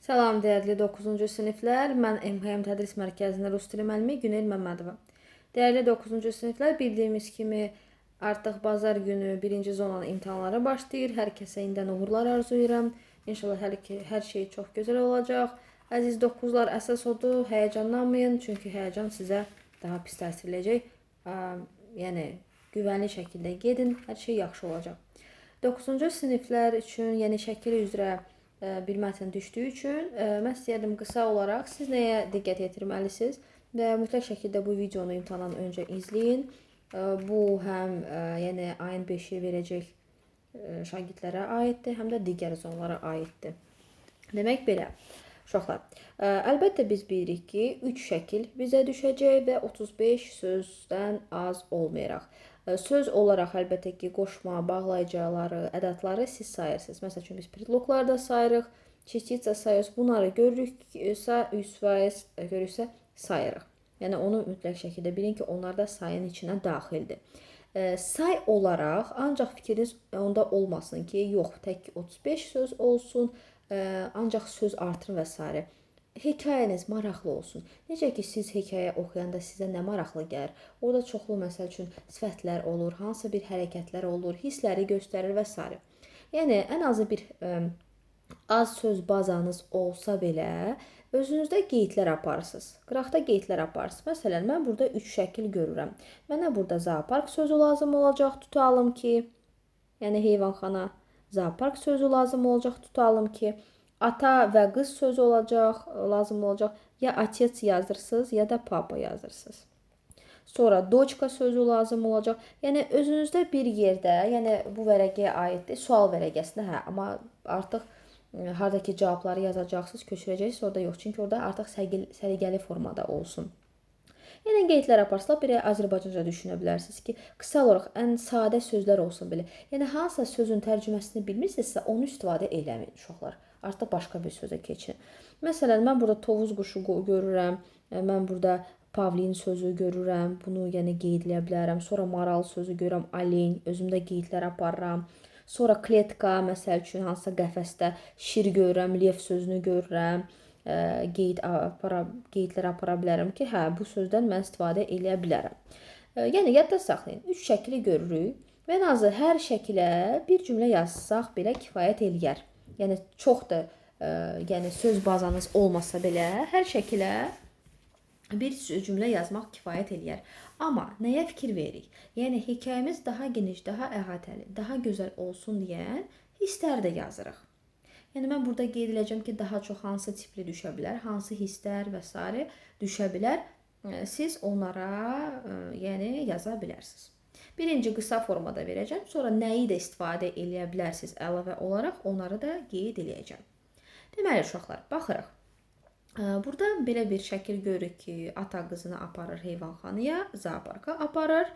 Salam dəyərli 9-cu siniflər, mən MHM Tədris Mərkəzində Rus dili müəllimi Günel Məmmədova. Dəyərli 9-cu siniflər, bildiyimiz kimi artıq bazar günü birinci zonanın imtahanları başlayır. Hər kəsə indən uğurlar arzulayıram. İnşallah hər şey çox gözəl olacaq. Əziz 9-lar, əsas odur, həyəcanlanmayın, çünki həyəcan sizə daha pis təsir edəcək. Yəni güvənli şəkildə gedin, hər şey yaxşı olacaq. 9-cu siniflər üçün yeni şəkil üzrə bir mətn düşdüyü üçün mən istəyərdim qısa olaraq siz nəyə diqqət yetirməlisiniz və mütləq şəkildə bu videonu imtahandan öncə izləyin. Bu həm yəni ayın 5-i verəcək şagirdlərə aiddir, həm də digər zonlara aiddir. Demək belə. Uşaqlar, əlbəttə biz bilirik ki, 3 şəkil bizə düşəcək və 35 sözdən az olmayaraq. Söz olaraq əlbəttə ki, qoşma, bağlayıcıları, ədədləri siz sayırsınız. Məsəl üçün biz predlogları da sayırıq, частица sayırıq. Bunları görürüksə, 100% görürüksə sayırıq. Yəni onu mütləq şəkildə bilin ki, onlar da sayın içinə daxildir. Say olaraq ancaq fikriniz onda olmasın ki, yox, tək 35 söz olsun, ancaq söz artırın və s. Hekayəniz maraqlı olsun. Necə ki, siz hekayə oxuyanda sizə nə maraqlı gəlir? Orada çoxlu, məsəl üçün, sifətlər olur, hansısa bir hərəkətlər olur, hissləri göstərir və s. Yəni, ən azı bir az söz bazanız olsa belə, özünüzdə qeydlər aparırsınız. Qıraqda qeydlər aparırsınız. Məsələn, mən burada 3 şəkil görürəm. Mənə burada zoopark sözü lazım olacaq, tutalım ki, yəni heyvanxana. Zoopark sözü lazım olacaq, tutalım ki, ata və qız sözü lazım olacaq. Ya atец yazırsınız, ya da papa yazırsınız. Sonra doçka sözü lazım olacaq. Yəni özünüzdə bir yerdə, yəni bu vərəqəyə aiddir, sual vərəqəsində, amma artıq hardakı cavabları yazacaqsınız, köçürəcəksiniz, orada yox. Çünki orada artıq səliqəli formada olsun. Yəni qeydlər aparsınlar, bir Azərbaycanca düşünə bilərsiniz ki, qısa olaraq ən sadə sözlər olsun belə. Yəni hansısa sözün tərcüməsini bilmirsinizsə, onu istifadə eləməyin uşaqlar. Artıq başqa bir sözə keçin. Məsələn, mən burada tovuz quşu görürəm, mən burada pavlin sözü görürəm, bunu yəni qeydləyə bilərəm. Sonra maral sözü görürəm, alen, özümdə qeydlər aparıram. Sonra kletka, məsəl üçün hansısa qəfəsdə şir görürəm, lev sözünü görürəm. Qeydlər apara bilərəm ki, hə, bu sözdən mən istifadə eləyə bilərəm. Yəni, yadda saxlayın, 3 şəkili görürük və ən azı hər şəkilə bir cümlə yazsaq belə kifayət eləyər. Yəni, çox da yəni, söz bazanız olmasa belə, hər şəkilə bir cümlə yazmaq kifayət eləyər. Amma nəyə fikir veririk? Yəni, hekayəmiz daha geniş, daha əhatəli, daha gözəl olsun deyən hisslər də yazırıq. Yəni, mən burada qeyd edəcəm ki, daha çox hansı tipli düşə bilər, hansı hisslər və s. düşə bilər. Siz onlara yəni, yaza bilərsiniz. Birinci qısa formada verəcəm, sonra nəyi də istifadə eləyə bilərsiniz əlavə olaraq, onları da qeyd eləyəcəm. Deməli, uşaqlar, baxırıq. Burada belə bir şəkil görürük ki, ata qızını aparır heyvanxanaya, zooparka aparır.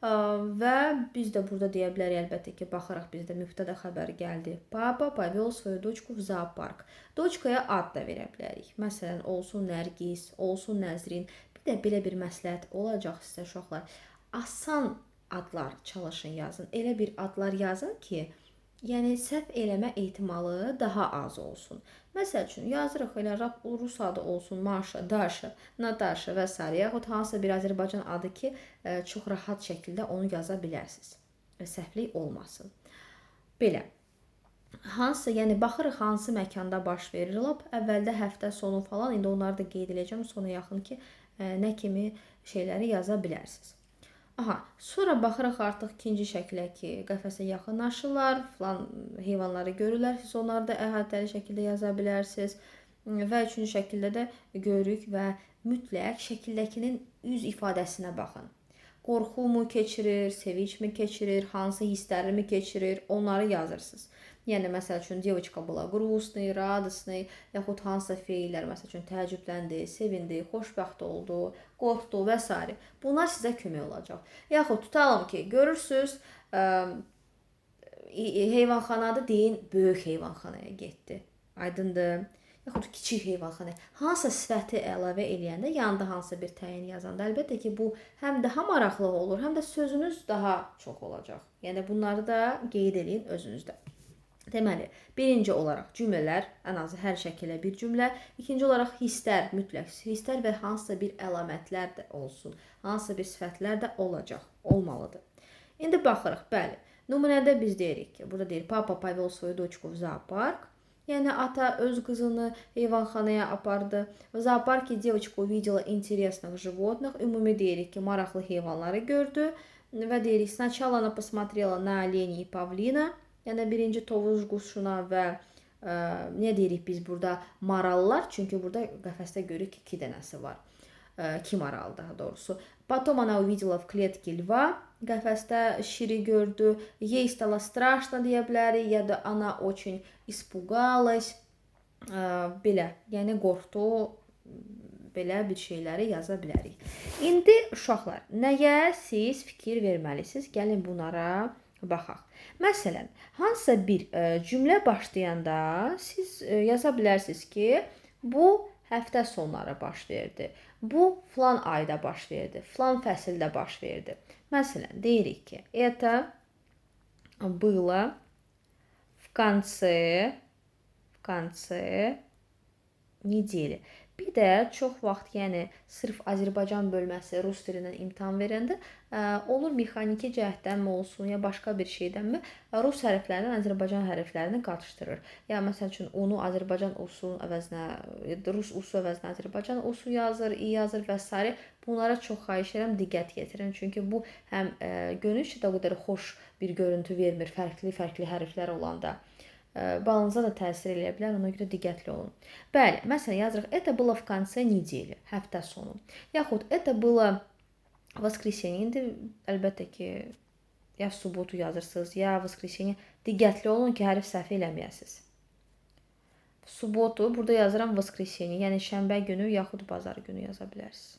Və biz də burada deyə bilərik, əlbəttə ki, baxırıq, bizdə mübtədə xəbər gəldi. Papa повел свою дочку в зоопарк. Doçkaya ad da verə bilərik. Məsələn, olsun Nərgis, olsun Nəzrin. Bir də belə bir məsləhət olacaq sizə uşaqlar. Asan adlar çalışın yazın. Elə bir adlar yazın ki, yəni səhv eləmə ehtimalı daha az olsun. Məsəl üçün, yazırıq elə rus adı olsun, Maşa, Daşa, Nataşa və s. Yaxud hansısa bir Azərbaycan adı ki, çox rahat şəkildə onu yaza bilərsiniz. Səhvlik olmasın. Belə. Hansısa, yəni baxırıq hansı məkanda baş verir. Lap əvvəldə həftə sonu falan, indi onları da qeyd edəcəm sona yaxın ki, nə kimi şeyləri yaza bilərsiniz. Aha, sonra baxırıq artıq ikinci şəklə ki, qəfəsə yaxınlaşırlar, falan heyvanları görürlər, siz onları da əhatəli şəkildə yaza bilərsiniz. Və üçüncü şəkildə də görürük və mütləq şəkildəkinin üz ifadəsinə baxın. Qorxu mu keçirir, sevinç mi keçirir, hansı hissləri mi keçirir, onları yazırsınız. Yəni, məsəl üçün, девочка была грустной, радостной, yaxud hansısa feillər, məsəl üçün, təəccübləndi, sevindi, xoşbəxt oldu, qorxdu və s. Bunlar sizə kömək olacaq. Yaxud tutalım ki, görürsünüz, heyvanxanadı deyin, böyük heyvanxanaya getdi. Aydındır. Yaxud kiçik heyvanxanaya. Hansısa sifəti əlavə eləyəndə, yanında hansısa bir təyin yazanda, əlbəttə ki, bu həm daha maraqlı olur, həm də sözünüz daha çox olacaq. Yəni, bunları da qeyd edin özünüzdə. Deməli, birinci olaraq cümlələr, ən azı hər şəkildə bir cümlə. İkinci olaraq hisslər, mütləq hisslər və hansısa bir əlamətlər də olsun, hansısa bir sifətlər də olacaq, olmalıdır. İndi baxırıq, bəli. Nümunədə biz deyirik ki, burada deyir, papa повел свою дочку в зоопарк. Yəni ata öz qızını heyvanxanaya apardı. В зоопарке девочка увидела интересных животных. Ümumi deyirik ki, maraqlı heyvanları gördü və deyirik, сначала она посмотрела на оленя и павлина. Yəni birinci tovuz quşuna və nə deyirik biz burada? Marallar, çünki burada qəfəsdə görürük ki, 2 dənəsi var. 2 maral daha doğrusu. Потом она увидела в клетке льва. Qəfəsdə şiri gördü. Ей стало страшно deyə bilərik ya da она очень испугалась. Belə, yəni qorxdu, belə bir şeyləri yaza bilərik. İndi uşaqlar, nəyə siz fikir verməlisiniz? Gəlin bunlara baxaq. Məsələn, hansısa bir cümlə başlayanda siz yaza bilərsiniz ki, bu həftə sonları baş verdi. Bu filan ayda baş verdi, filan fəsildə baş verdi. Məsələn, deyirik ki, это было в конце недели. Bir də çox vaxt, yəni sırf Azərbaycan bölməsi rus dilindən imtahan verəndə olur mexaniki cəhətdənmi olsun, ya başqa bir şeydənmi rus hərflərindən Azərbaycan hərflərini qarışdırır. Ya məsəl üçün onu Azərbaycan usulunun əvəzinə, rus usul əvəzinə Azərbaycan usul yazır, i yazır və s. Bunlara çox xahiş edirəm, diqqət yetirin. Çünki bu həm görünüşdə də o qədər xoş bir görüntü vermir, fərqli hərflər olanda. Balınıza da təsir eləyə bilər, ona görə diqqətli olun. Bəli, məsələn yazırıq, это было в конце недели, həftə sonu. Yaxud это было воскресенье. İndi əlbəttə ki, ya subotu yazırsınız, ya воскресенье. Diqqətli olun ki, hərf səhv eləməyəsiniz. Subotu, burada yazıram воскресенье, yəni şənbə günü yaxud bazar günü yaza bilərsiniz.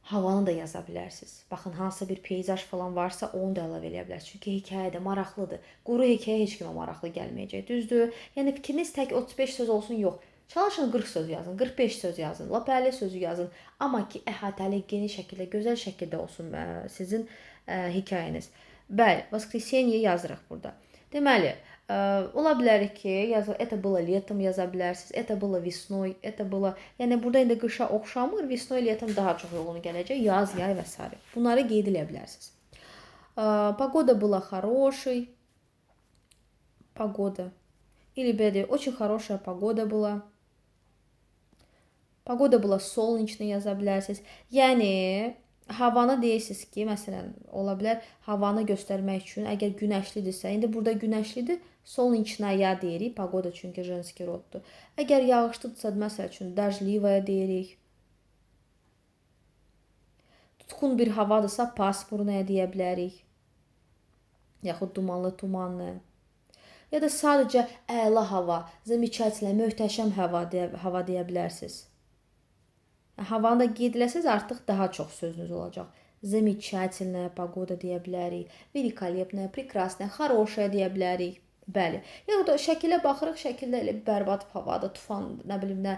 Havanı da yaza bilərsiniz. Baxın, hansısa bir peyzaj falan varsa onu da əlavə eləyə bilərsiniz. Çünki hekayə də maraqlıdır. Quru hekayə heç kimə maraqlı gəlməyəcək. Düzdür? Yəni fikriniz tək 35 söz olsun, yox. Çalışın 40 söz yazın, 45 söz yazın, lap 50 sözü yazın. Amma ki, əhatəli, geniş şəkildə, gözəl şəkildə olsun sizin hekayəniz. Bəli, воскресенье yazırıq burada. Deməli, ola bilər ki, это было летом yaza bilərsiniz, это было весной, это было... Yəni, burada indi qışa oxşamır, весной, летом daha çox uyğun gələcək, yaz, yay və s. Bunları qeyd edə bilərsiniz. Погода была хорошей. Погода. Или belə, очень хорошая погода была. Погода была солнечной yaza bilərsiniz. Yəni, havanı deyirsiniz ki, məsələn, ola bilər havanı göstərmək üçün, əgər günəşlidirsə, indi burada günəşlidir, solnичная deyirik, pagoda çünki женский roddur. Əgər yağışlıdırsa, məsəl üçün, дождливая deyirik. Tutqun bir havadırsa, пасмурная deyə bilərik. Yaxud dumanlı, tumanlı. Ya da sadəcə əla hava, замечательная, möhtəşəm hava deyə bilərsiniz. Havanı da qeyd eləsəz, artıq daha çox sözünüz olacaq. Замечательная погода deyə bilərik. Великолепная, прекрасная, хорошая deyə bilərik. Bəli. Yəni da şəkilə baxırıq, şəkildə elə bərbad havadır, tufan, nə bilim nə,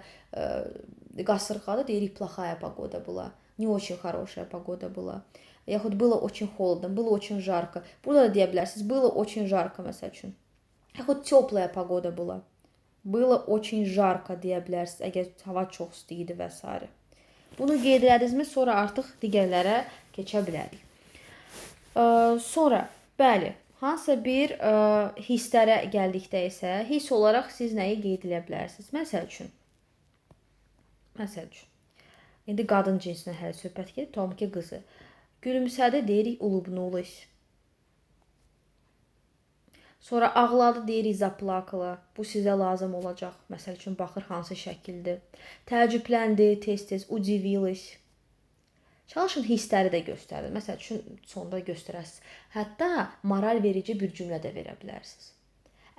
qasırğadır, deyirik плохая погода была. Не очень хорошая погода была. Yaxud было очень холодно, было очень жарко. Burada da deyə bilərsiniz, было очень жарко məsəl üçün. Yaxud теплая погода была. Было очень жарко deyə bilərsiniz, əgər hava çox isti idi və s. Bunu qeyd elədinizmi, sonra artıq digərlərə keçə bilərik. Sonra, bəli, hansısa bir hisslərə gəldikdə isə, hiss olaraq siz nəyi qeyd edə bilərsiniz? Məsəl üçün, indi qadın cinsinə hələ söhbət gedir, Tomki qızı. Gülümsədi, deyirik, улыбнулась. Sonra ağladı, deyirik, zaplakala. Bu sizə lazım olacaq. Məsəl üçün, baxır hansı şəkildir. Təəccübləndi, tez-tez, udiviliş. Çalışın hissləri də göstərin. Məsəl üçün, sonda göstərəsiniz. Hətta moral verici bir cümlə də verə bilərsiniz.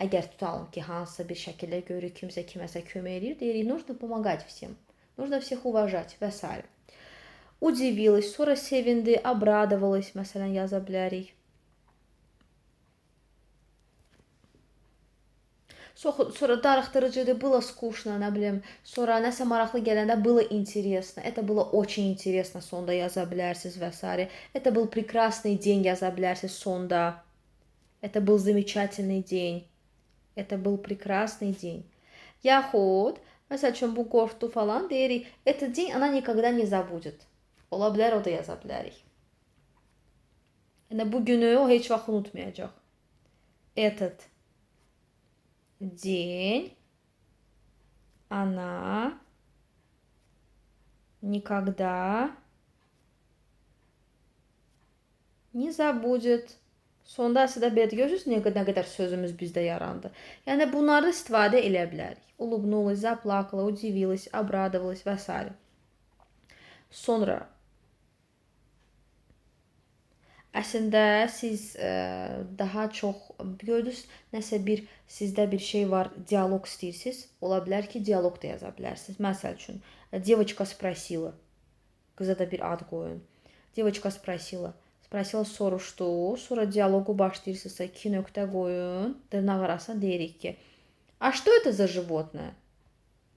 Əgər tutalım ki, hansısa bir şəkildə görürük, kimsə kiməsə kömək edir, deyirik, нужно помогать всем. Нужно всех уважать və s. Udiviliş, sonra sevindi, обрадовалась, məsələn, yaza bilərik. Sonra darıxdırıcıdır, было скучно, nə bilim. Sonra nəsə maraqlı gələndə было интересно. Это было очень интересно, sonda yaza bilərsiniz və s. Это был прекрасный день yaza bilərsiniz sonda. Это был замечательный день. Это был прекраsный dень. Yaxud, məsəl üçün bu qorxdu falan deyirik. Этот день она никогда не забудет. Ola bilər, o da yaza bilərik. Yəni bu günü o heç vaxt unutmayacaq. Этот день она никогда не забудет. Sonda sizdə belə görürsünüz nə qədər sözümüz bizdə yarandı. Yəni bunları istifadə edə bilərik. Улыбнулась, заплакала, удивилась, обрадовалась və s. Sonra əslində siz daha çox gördünüz, nəsə bir sizdə bir şey var, dialoq istəyirsiniz. Ola bilər ki, dialoq da yaza bilərsiniz. Məsəl üçün, девочка sпросила. Qıza da bir ad qoyun. Девочка sпросила. Sпросила soruşdu. Sonra dialoqu başlayırsınızsa 2 nöqtə qoyun. Dırnaq arasına deyirik ki, а что это за животное?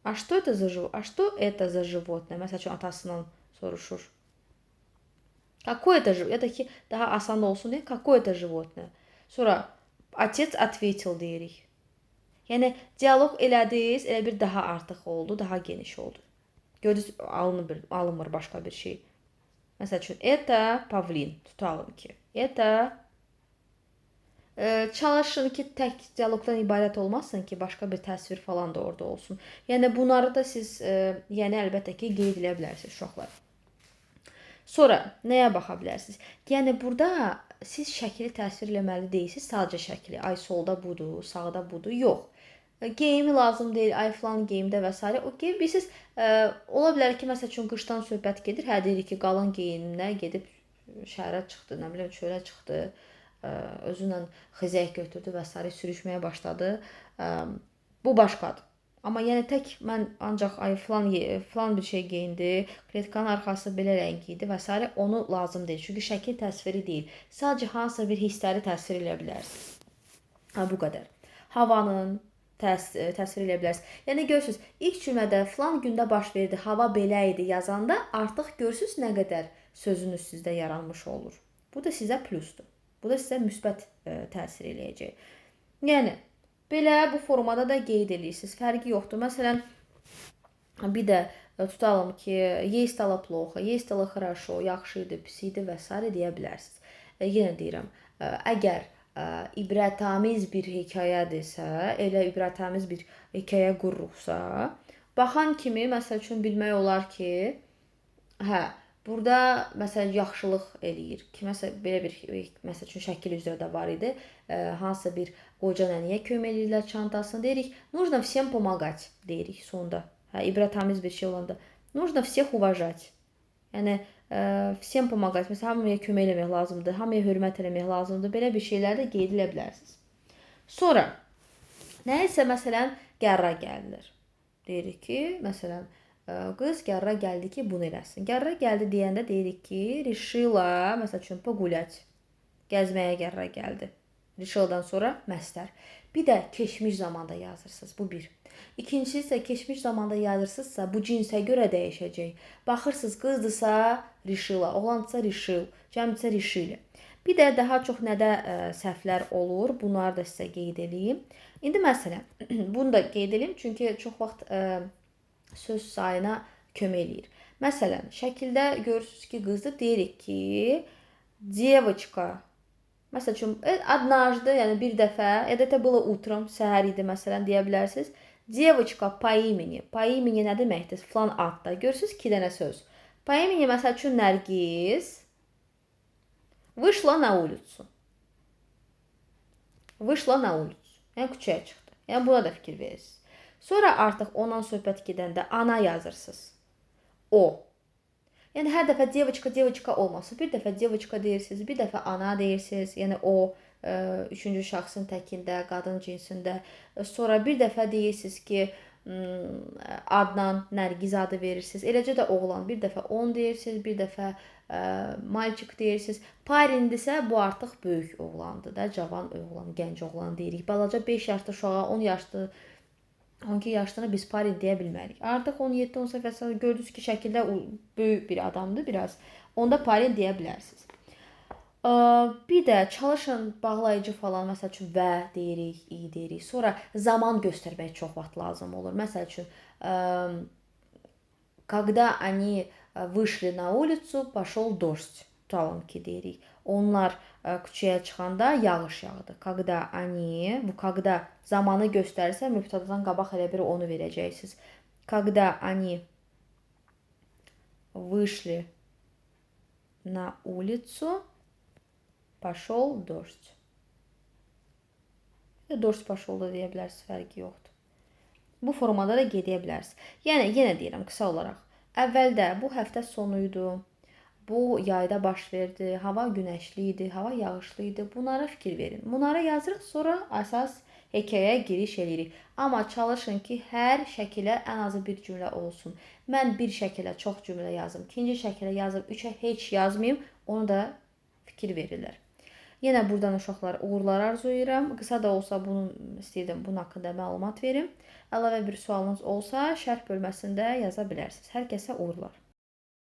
А что это за животное? А что это за животное? Məsəl üçün atasından soruşur. Какое это животное? Ya da ki daha asan olsun deyə какое это животное? Sonra отец ответил deyirik. Yəni dialoq elədiniz, elə bir daha artıq oldu, daha geniş oldu. Gördünüz, alınmır başqa bir şey. Məsəl üçün, это павлин. Tutalım ki. Это çalışın ki, tək dialoqdan ibarət olmasın ki, başqa bir təsvir falan da orada olsun. Yəni bunları da siz yəni əlbəttə ki, qeyd edə bilərsiniz uşaqlar. Sonra nəyə baxa bilərsiniz? Yəni burada siz şəkli təsvir etməli deyilsiniz, sadəcə şəkli. Ay solda budur, sağda budur. Yox. Geyimi lazım deyil, ay falan geyimdə və s. Okey, bilirsiniz, ola bilər ki, məsəl üçün qışdan söhbət gedir, hə deyirik ki, qalın geyimlə gedib şəhərə çıxdı, nə bilim, çölə çıxdı, özünlə xizək götürdü və s. sürüşməyə başladı. Bu başqadır. Amma yəni tək mən ancaq ay falan bir şey geyindi, kletkanın arxası belə rəngi idi və s. onu lazım deyil. Çünki şəkil təsviri deyil. Sadəcə hansısa bir hissləri təsvir edə bilərsiniz. Ha, bu qədər. Havanın təsvir edə bilərsiniz. Yəni görürsünüz, ilk cümlədə falan gündə baş verdi, hava belə idi yazanda artıq görürsünüz nə qədər sözünüz sizdə yaranmış olur. Bu da sizə plusdur. Bu da sizə müsbət təsir eləyəcək. Yəni belə bu formada da qeyd edirsiniz. Fərqi yoxdur. Məsələn, bir də tutalım ki, ей стало плохо, ей стало хорошо, yaxşı idi, pis idi və s. deyə bilərsiniz. Yenə deyirəm, əgər ibrətamiz bir hekayədirsə, elə ibrətamiz bir hekayə qururuqsa, baxan kimi məsəl üçün bilmək olar ki, hə, burada məsələn yaxşılıq eləyir. Kiməsə belə bir məsəl üçün şəkil üzrə də var idi. Hansısa bir qoca nənəyə kömək edirlər çantasını. Deyirik, нужно всем помогать deyirik sonda. Hə, ibrətamiz bir şey olanda. Нужно всех уважать. Yəni всем помогать. Məsələn, hamıya kömək eləmək lazımdır, hamıya hörmət eləmək lazımdır. Belə bir şeylər də qeyd edə bilərsiniz. Sonra nəyisə məsələn qərra gəlilir. Deyirik ki, məsələn, qız qərra gəldi ki, bunu eləsin. Qərra gəldi deyəndə deyirik ki, решила, məsəl üçün, pogulять. Gəzməyə qərra gəldi. Решилa'dan sonra məstər. Bir də keçmiş zamanda yazırsınız. Bu bir. İkincisi isə keçmiş zamanda yazırsınızsa, bu cinsə görə dəyişəcək. Baxırsınız, qızdırsa решила, oğlandısa решил, cəmdirsə решили. Bir də daha çox nədə səhvlər olur, bunları da sizə qeyd edeyim. İndi məsələn, bunu da qeyd edeyim, çünki çox vaxt söz sayına kömək eləyir. Məsələn, şəkildə görürsünüz ki, qızdır, deyirik ki, девочка. Məsəl üçün, однажды, yəni bir dəfə, это было утром, səhər idi məsələn, deyə bilərsiniz. Девочка по имени. По имени nə deməkdir? Falan adda. Görürsünüz 2 dənə söz. По имени məsəl üçün Nərgiz вышла на улицу. Вышла на улицу. Yəni küçəyə çıxdı. Yəni buna da fikir verirsiniz. Sonra artıq ondan söhbət gedəndə ana yazırsınız. O. Yəni hər dəfə девочка olmasa, bir dəfə девочка deyirsiniz, bir dəfə ana deyirsiniz. Yəni o üçüncü şəxsin təkində, qadın cinsində. Sonra bir dəfə deyirsiniz ki, adnan Nərgiz adı verirsiniz. Eləcə də oğlan, bir dəfə on deyirsiniz, bir dəfə malçık deyirsiniz. Parindirsə bu artıq böyük oğlandır da, cavan oğlan, gənc oğlan deyirik. Balaca 5 yaşlı uşağa, 10 yaşlı 12 yaşlarına biz parin deyə bilmərik. Artıq 17-18 yaşında gördünüz ki, şəkildə böyük bir adamdır biraz. Onda parin deyə bilərsiniz. Bir də çalışın bağlayıcı falan, məsəl üçün və deyirik, i deyirik. Sonra zaman göstərmək çox vaxt lazım olur. Məsəl üçün, когда они вышли на улицу, пошел дождь. Tutalım ki deyirik. Onlar küçəyə çıxanda yağış yağdı. Когда они, bu когда zamanı göstərirsə, mübtədadan qabaq elə bir onu verəcəksiniz. Когда они вышли на улицу, пошел дождь. Dождь пошел da deyə bilərsiniz, fərqi yoxdur. Bu formada da gedə bilərsiniz. Yəni yenə deyirəm qısa olaraq. Əvvəldə bu həftə sonu idi. Bu yayda baş verdi. Hava günəşli idi, hava yağışlı idi. Bunlara fikir verin. Bunlara yazırıq, sonra əsas hekayəyə giriş edirik. Amma çalışın ki, hər şəkilə ən azı bir cümlə olsun. Mən bir şəkilə çox cümlə yazım, ikinci şəkilə yazım, üçə heç yazmayım. Onu da fikir verirlər. Yenə buradan uşaqlar uğurlar arzulayıram. Qısa da olsa istəyirdim bunun haqqında məlumat verim. Əlavə bir sualınız olsa şərh bölməsində yaza bilərsiniz. Hər kəsə uğurlar.